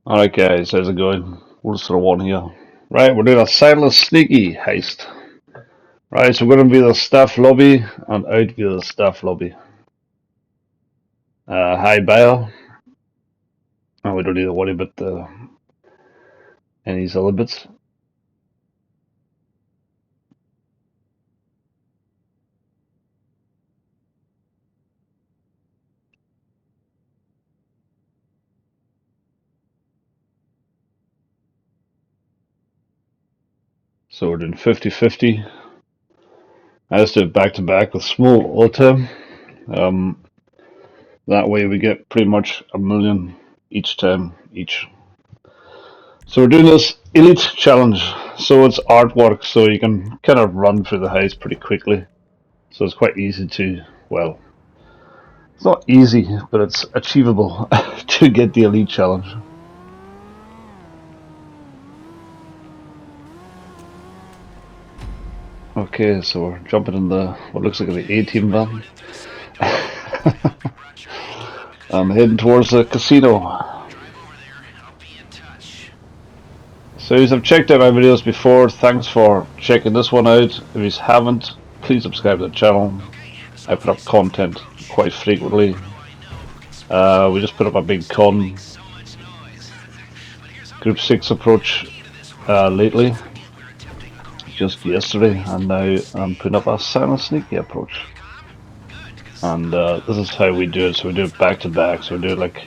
Alright guys, how's it going? We'll just throw one here. Right, we're doing a silent sneaky heist. Right, so we're going to be the staff lobby and out via the staff lobby. High bail. And we don't need to worry about any other bits. So we're doing 50-50. I just do it back to back with small all the time. That way we get pretty much $1 million each time, each. So we're doing this elite challenge. So it's artwork, so you can kind of run through the heist pretty quickly. So it's quite easy to, well, it's not easy, but it's achievable to get the elite challenge. Okay, so we're jumping in the what looks like the A-team van. I'm heading towards the casino. So if you've checked out my videos before, thanks for checking this one out. If you haven't, please subscribe to the channel. I put up content quite frequently. We just put up a big con Group 6 approach lately, just yesterday, and now I'm putting up a silent sneaky approach. And this is how we do it. So we do it back to back. So we do it like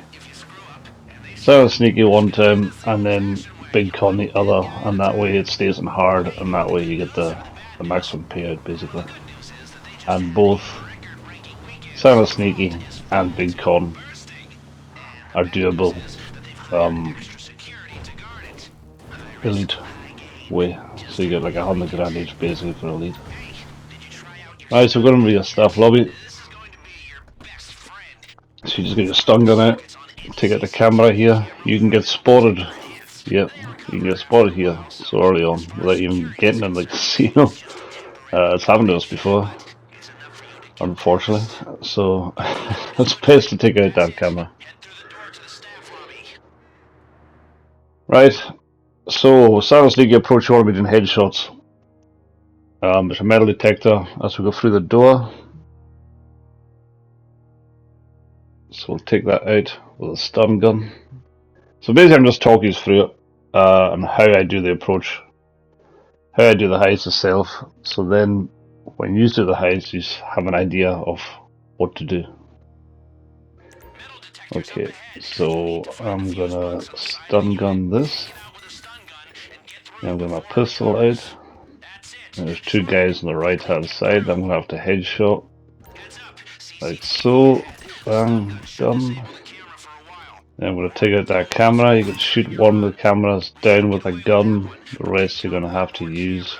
silent sneaky one time and then big con the other, and that way it stays in hard, and that way you get the maximum payout basically. And both silent sneaky and big con are doable elite way. So you get like 100 grand each basically for elite. Alright, so we're going to be a staff lobby. So you just get your stun gun out, take out the camera here. You can get spotted. Yep, you can get spotted here so early on without even getting in the casino. It's happened to us before, unfortunately. So it's best to take out that camera. Right, so silent sneaky approach, you want to be doing headshots. There's a metal detector as we go through the door. So we'll take that out with a stun gun. So basically I'm just talking you through it and how I do the approach, how I do the heist itself. So then when you do the heist, you have an idea of what to do. Okay, so I'm gonna stun gun this. I'm gonna have my pistol out. And there's two guys on the right hand side. I'm gonna have to headshot. Like so. Bang, done. Then I'm gonna take out that camera. You can shoot one of the cameras down with a gun. The rest you're gonna have to use.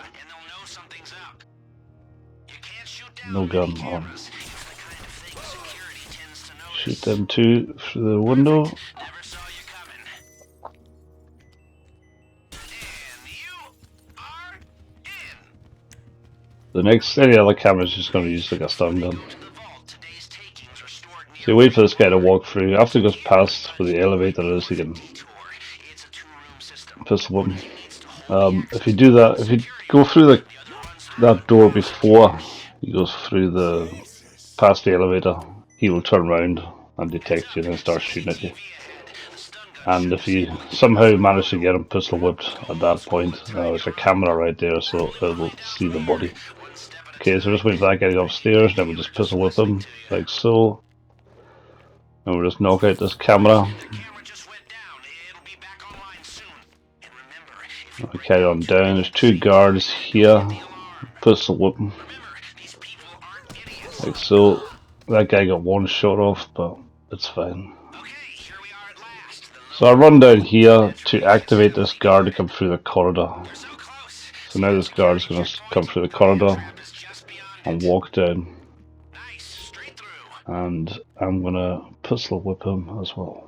No gun on. Shoot them two through the window. The next, any other camera is just going to use like a stun gun. So you wait for this guy to walk through. After he goes past where the elevator is, you can pistol him. If you do that, if you go through that door before he goes through past the elevator, he will turn around and detect you and then start shooting at you. And if you somehow manage to get him pistol whipped at that point, there's a camera right there, so it will see the body. Okay, so just wait for that guy to go upstairs, then we just pistol whip him, like so. And we'll just knock out this camera. We carry on down, there's two guards here, pistol whip him. Like so. That guy got one shot off, but it's fine. So I run down here to activate this guard to come through the corridor. So now this guard is going to come through the corridor and walk down. And I'm going to pistol whip him as well.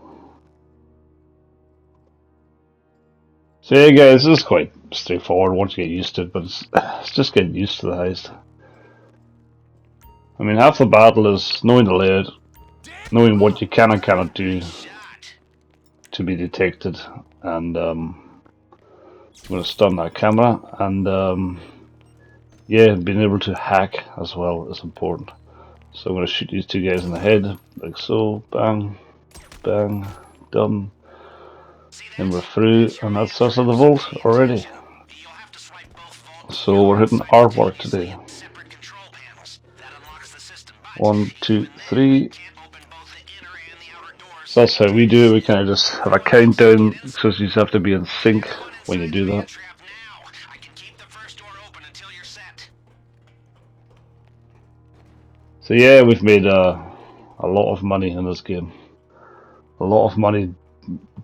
So yeah guys, this is quite straightforward once you get used to it, but it's just getting used to the heist. I mean, half the battle is knowing the layout, knowing what you can and cannot do, to be detected, and I'm going to stun that camera, and yeah, being able to hack as well is important. So I'm going to shoot these two guys in the head, like so, bang, bang, done. And we're through, and that's us at the vault already. So we're hitting artwork today. 1, 2, 3. So that's how we do it. We kind of just have a countdown, because you just have to be in sync when you do that. So yeah, we've made a lot of money in this game. A lot of money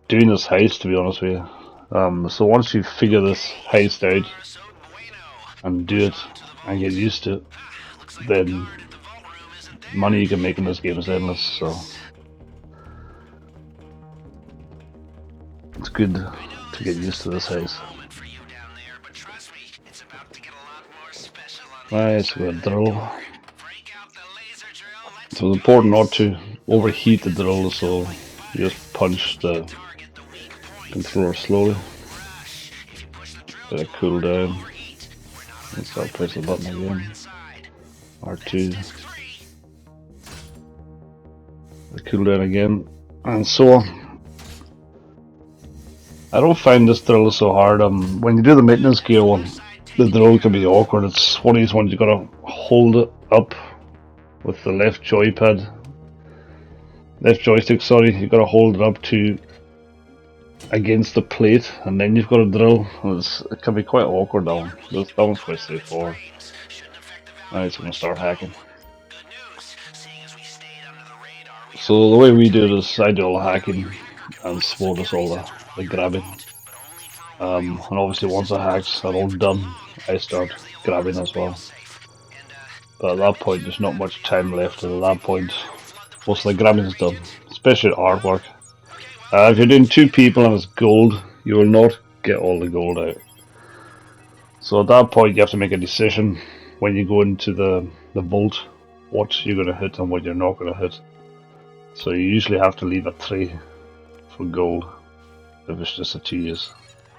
doing this heist, to be honest with you. So once you figure this heist out and do it and get used to it, then money you can make in this game is endless. So it's good to get used to this heist. Right, so we got a drill. So it's important not to overheat the drill, so you just punch the controller slowly. Let it cool down. And start pressing the button again. R2. Let it cool down again. And so on. I don't find this drill so hard. When you do the maintenance gear one, the drill can be awkward. It's one of these ones you gotta hold it up with the left joystick, sorry, you gotta hold it up to against the plate, and then you've got a drill. It can be quite awkward. That one's quite straightforward. Alright, so I'm gonna start hacking. So the way we do it is I do all the hacking and Swore does all the grabbing. And obviously once the hacks are all done, I start grabbing as well. But at that point there's not much time left, and at that point most of the grabbing is done, especially artwork. If you're doing 2 people and it's gold, you will not get all the gold out. So at that point you have to make a decision when you go into the vault, what you're going to hit and what you're not going to hit. So you usually have to leave a 3 for gold if it's just a 2s.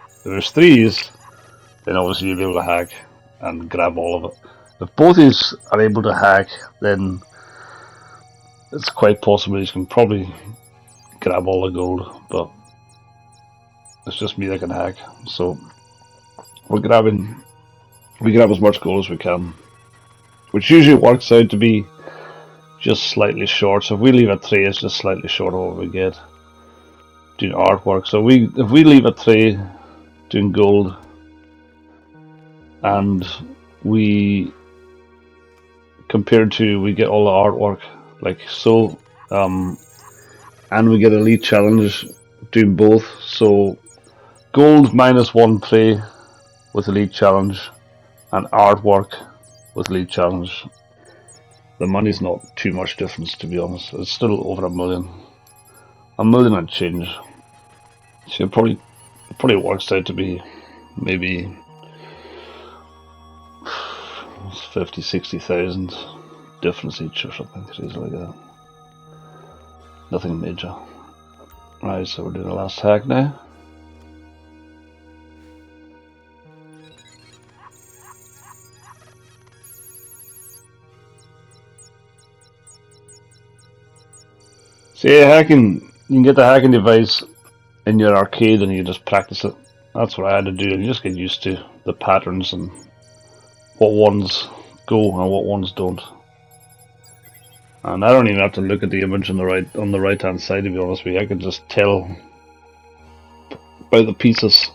If there's 3s, then obviously you'll be able to hack and grab all of it. If both of you are able to hack, then it's quite possible you can probably grab all the gold, but it's just me that can hack. So we grab as much gold as we can, which usually works out to be just slightly short. So if we leave a 3, it's just slightly short of what we get doing artwork. So if we leave a 3 doing gold, and we compared to we get all the artwork like so, and we get elite challenge doing both. So gold -1 3 with elite challenge, and artwork with elite challenge. The money's not too much difference, to be honest. It's still over $1 million. $1 million and change. So it probably works out to be maybe 50,000-60,000 difference each or something crazy like that. Nothing major. Right, so we're doing the last hack now. So yeah, hacking, you can get the hacking device in your arcade and you just practice it. That's what I had to do, and you just get used to the patterns and what ones go and what ones don't. And I don't even have to look at the image on the right hand side, to be honest with you. I can just tell by the pieces,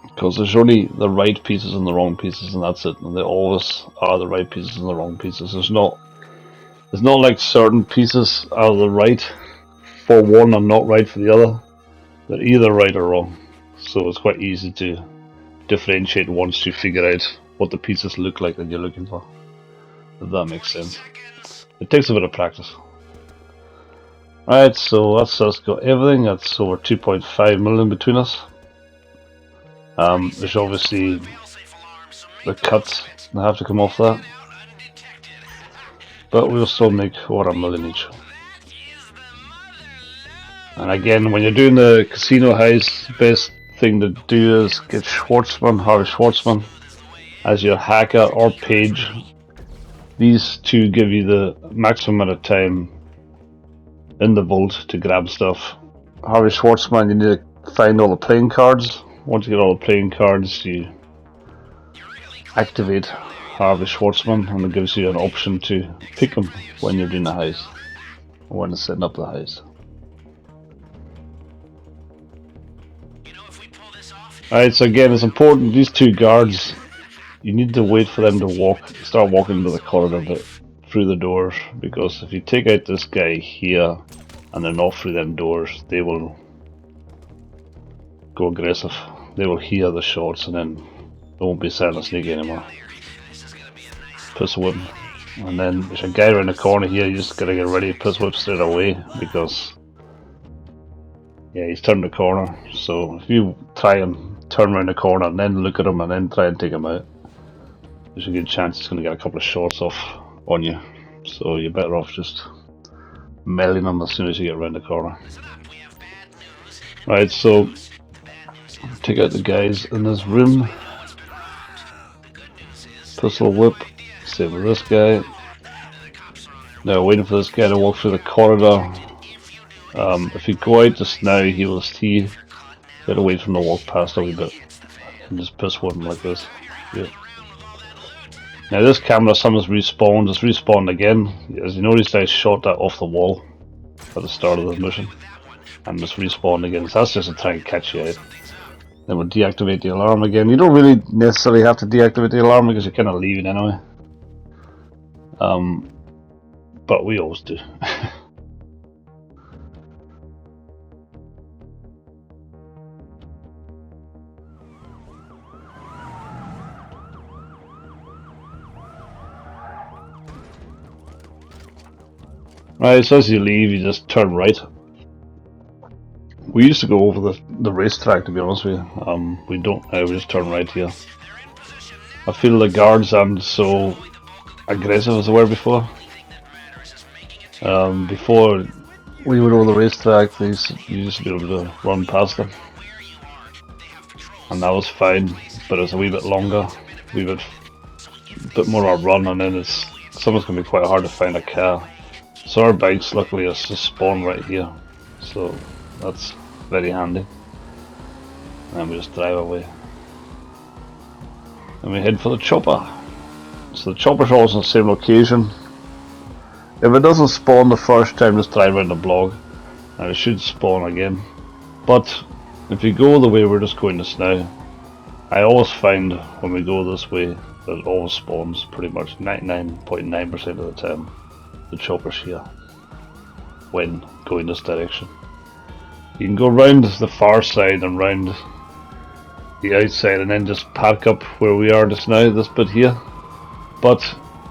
because there's only the right pieces and the wrong pieces, and that's it. And they always are the right pieces and the wrong pieces. There's not like certain pieces are the right for one and not right for the other. They're either right or wrong. So it's quite easy to differentiate once you figure out what the pieces look like that you're looking for. If that makes sense. It takes a bit of practice. Alright, so that's us got everything. That's over 2.5 million between us. There's obviously the cuts that have to come off that. But we'll still make over $1 million each. And again, when you're doing the casino heist, the best thing to do is get Schwartzman, Harvey Schwartzman, as your hacker or page. These two give you the maximum amount of time in the vault to grab stuff. Harvey Schwartzman, you need to find all the playing cards. Once you get all the playing cards, you activate Harvey Schwartzman, and it gives you an option to pick him when you're doing the heist, or when it's setting up the heist. Alright, so again, it's important, these two guards, you need to wait for them to start walking into the corridor through the doors, because if you take out this guy here and they're not through them doors, they will go aggressive. They will hear the shots and then they won't be silent sneaky anymore. Pistol whip. And then there's a guy around the corner here, you just gotta get ready to pistol whip straight away, because yeah, he's turned the corner. So if you try and turn around the corner and then look at him and then try and take him out, there's a good chance he's going to get a couple of shots off on you. So you're better off just mailing him as soon as you get around the corner. Right, so take out the guys in this room. Pistol whip. Same with this guy. Now waiting for this guy to walk through the corridor. If you go out just now, he will see. Gotta wait for him to walk past a wee bit. And just pistol whip him like this. Yep. Now this camera, someone's respawned, it's respawned again. As you notice, I shot that off the wall at the start of the mission. And it's respawned again, so that's just to try and catch you out. Then we'll deactivate the alarm again. You don't really necessarily have to deactivate the alarm because you're kind of leaving anyway. But we always do. Right, so as you leave, you just turn right. We used to go over the racetrack, to be honest with you. We don't now, we just turn right here. I feel the guards aren't so aggressive as they were before. Before we would over the racetrack, you used to be able to run past them. And that was fine, but it's a wee bit longer, a wee bit more of a run, and then sometimes going to be quite hard to find a car. So our bikes luckily are just spawned right here, so that's very handy. And we just drive away. And we head for the chopper. So the chopper's always in the same location. If it doesn't spawn the first time, just drive around the block and it should spawn again. But if you go the way we're just going just now, I always find when we go this way that it always spawns pretty much 99.9% of the time. The chopper's here when going this direction. You can go round the far side and round the outside and then just park up where we are just now, this bit here. But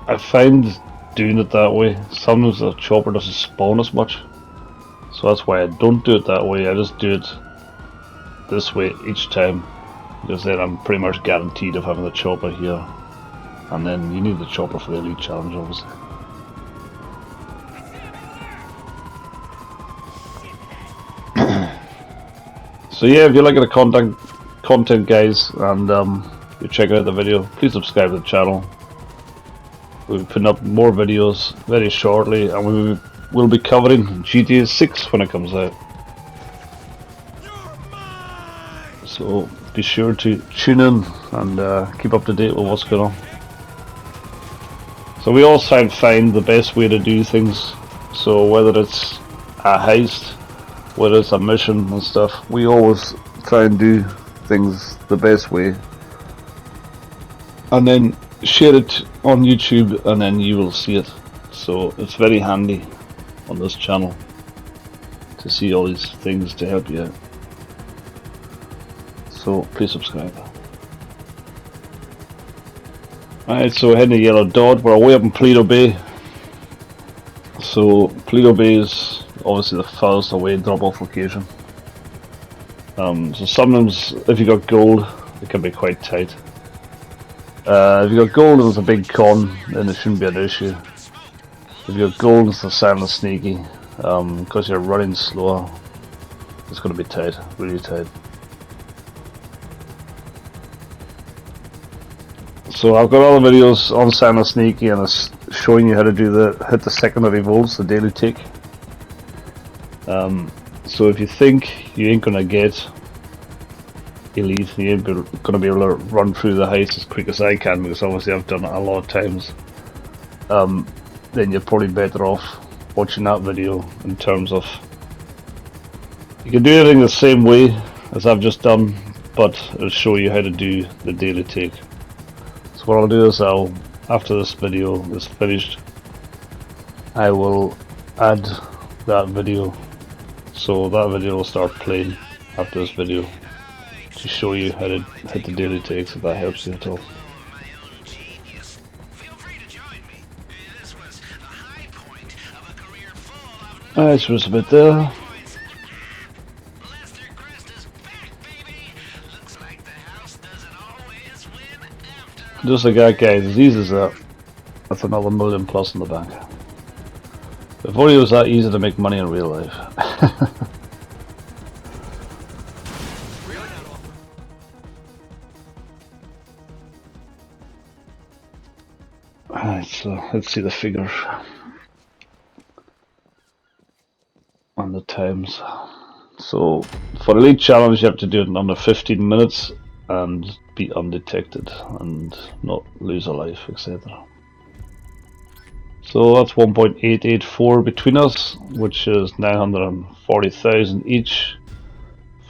I find doing it that way, sometimes the chopper doesn't spawn as much. So that's why I don't do it that way, I just do it this way each time. Because then I'm pretty much guaranteed of having the chopper here. And then you need the chopper for the elite challenge, obviously. So yeah, if you like the content guys, and you're checking out the video, please subscribe to the channel. We'll be putting up more videos very shortly, and we will be covering GTA5 when it comes out. So be sure to tune in and keep up to date with what's going on. So we all try and find the best way to do things. So whether it's a heist, whether it's a mission and stuff, we always try and do things the best way. And then share it on YouTube and then you will see it. So it's very handy on this channel to see all these things to help you out. So please subscribe. Alright, so we're heading to Yellow Dot. We're way up in Paleto Bay. So Paleto Bay is obviously the furthest away drop-off location. So sometimes if you got gold, it can be quite tight. If you got gold and it's a big con, then it shouldn't be an issue. If you got gold and it's a silent sneaky, because you're running slower, It's going to be tight, really tight. So I've got all the videos on Silent Sneaky, and it's showing you how to do hit the secondary volts, the daily take. So if you think you ain't gonna get elite, you ain't gonna be able to run through the heist as quick as I can, because obviously I've done it a lot of times, then you're probably better off watching that video. In terms of, you can do everything the same way as I've just done, but it'll show you how to do the daily take. So what I'll do is after this video is finished, I will add that video. So that video will start playing after this video to show you how to hit the daily takes, if that helps you at all. Alright, so it's a bit there. Just like that, guys, as easy as that. That's another $1 million plus in the bank. If only it was that easy to make money in real life. Alright, so let's see the figures and the times. So for the lead challenge, you have to do it in under 15 minutes and be undetected and not lose a life, etc. So that's 1.884 between us, which is 940,000 each.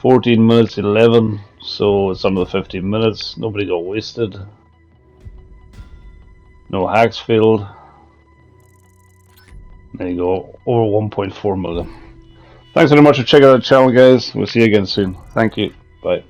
14 minutes 11, so it's under the 15 minutes. Nobody got wasted. No hacks failed. There you go, over 1.4 million. Thanks very much for checking out the channel, guys. We'll see you again soon. Thank you. Bye.